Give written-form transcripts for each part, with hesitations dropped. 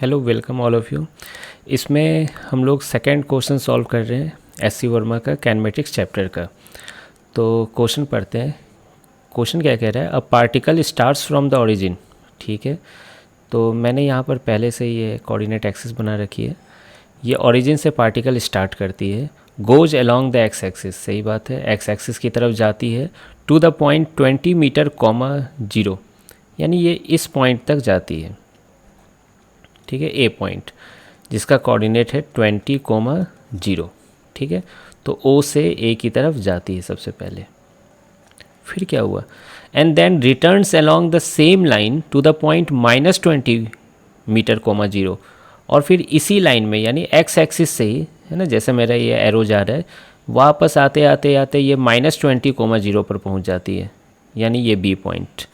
Hello, welcome all of you. इसमें हम लोग सेकंड क्वेश्चन सॉल्व कर रहे हैं एस सी वर्मा का कैनमेटिक्स चैप्टर का। तो क्वेश्चन पढ़ते हैं। क्वेश्चन क्या कह रहा है, a particle starts from the origin. ठीक है, तो मैंने यहाँ पर पहले से ये कोऑर्डिनेट एक्सिस बना रखी है। ये ओरिजिन से पार्टिकल स्टार्ट करती है, goes along the x axis, सही बात है, एक्स एक्सिस की तरफ जाती है to the point 20 metre comma 0, यानी ये इस पॉइंट तक जाती है। ठीक है, ए पॉइंट जिसका कोऑर्डिनेट है 20,0। ठीक है, तो ओ से ए की तरफ जाती है सबसे पहले। फिर क्या हुआ, and then returns along the same line to the point -20 metre comma 0, और फिर इसी लाइन में यानी एक्स एक्सिस से ही, है ना, जैसे मेरा ये एरो जा रहा है, वापस आते आते आते ये -20,0 पर पहुंच जाती है, यानी ये बी पॉइंट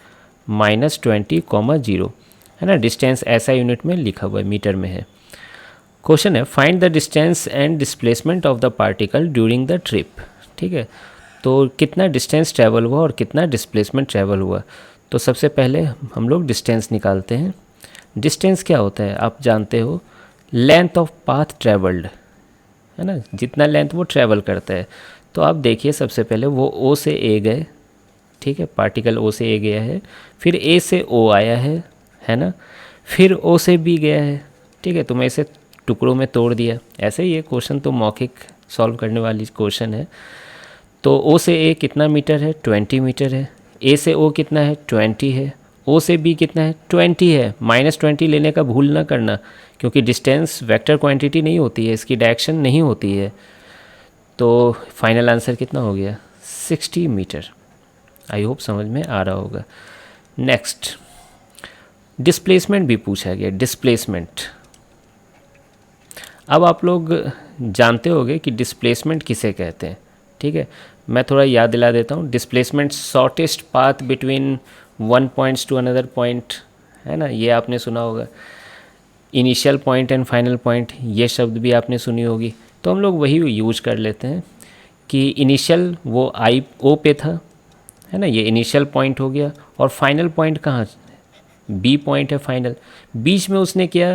-20,0, है ना। डिस्टेंस ऐसा यूनिट में लिखा हुआ है, मीटर में है। क्वेश्चन है, find the distance and displacement of the particle during the trip. ठीक है, तो कितना डिस्टेंस ट्रैवल हुआ और कितना डिस्प्लेसमेंट ट्रैवल हुआ। तो सबसे पहले हम लोग डिस्टेंस निकालते हैं। डिस्टेंस क्या होता है आप जानते हो, लेंथ ऑफ पाथ ट्रैवल्ड, है ना, जितना लेंथ वो ट्रैवल करता है। तो आप देखिए सबसे पहले वो ओ से ए गए, ठीक है, पार्टिकल ओ से ए गया है, फिर ए से ओ आया है ना, फिर ओ से बी गया है। ठीक है, तो मैं इसे टुकड़ों में तोड़ दिया। ऐसे ये क्वेश्चन तो मौखिक सॉल्व करने वाली क्वेश्चन है। तो ओ से ए कितना मीटर है, 20 मीटर है। ए से ओ कितना है, 20 है। ओ से बी कितना है, 20 है। -20 लेने का भूल ना करना, क्योंकि डिस्टेंस वेक्टर क्वांटिटी नहीं होती है, इसकी डायरेक्शन नहीं होती है। तो फाइनल आंसर कितना हो गया, 60 मीटर। आई होप समझ में आ रहा होगा। नेक्स्ट, डिस्प्लेसमेंट भी पूछा गया। डिस्प्लेसमेंट, अब आप लोग जानते होंगे कि डिस्प्लेसमेंट किसे कहते हैं। ठीक है, मैं थोड़ा याद दिला देता हूँ। Displacement shortest path between one points to another point, है ना, ये आपने सुना होगा। Initial point and final point, ये शब्द भी आपने सुनी होगी। तो हम लोग वही यूज कर लेते हैं कि इनिशियल वो आई ओ पे था, है ना, ये इनिशियल पॉइंट हो गया। और फाइनल पॉइंट कहाँ, बी पॉइंट है फाइनल। बीच में उसने किया,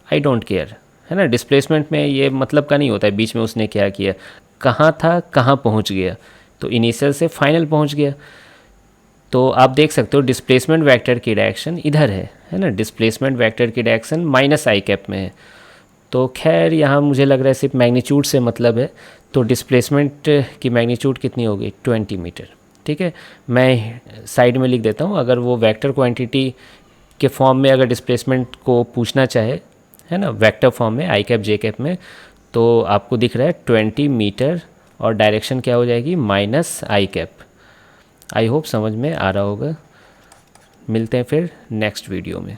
आई डोंट केयर, है ना। डिस्प्लेसमेंट में ये मतलब का नहीं होता है बीच में उसने क्या किया, कहाँ था, कहाँ पहुँच गया। तो इनिशियल से फाइनल पहुँच गया। तो आप देख सकते हो डिस्प्लेसमेंट वेक्टर की डायरेक्शन इधर है ना। डिस्प्लेसमेंट वेक्टर की डायरेक्शन -i में है। तो खैर यहाँ मुझे लग रहा है सिर्फ मैग्नीट्यूड से मतलब है। तो डिस्प्लेसमेंट की मैग्नीट्यूड कितनी होगी, 20 मीटर। ठीक है, मैं साइड में लिख देता हूँ। अगर वो वेक्टर क्वांटिटी के फॉर्म में अगर डिस्प्लेसमेंट को पूछना चाहे, है ना, वेक्टर फॉर्म में i में, तो आपको दिख रहा है 20 मीटर और डायरेक्शन क्या हो जाएगी, -i। आई होप समझ में आ रहा होगा। मिलते हैं फिर नेक्स्ट वीडियो में।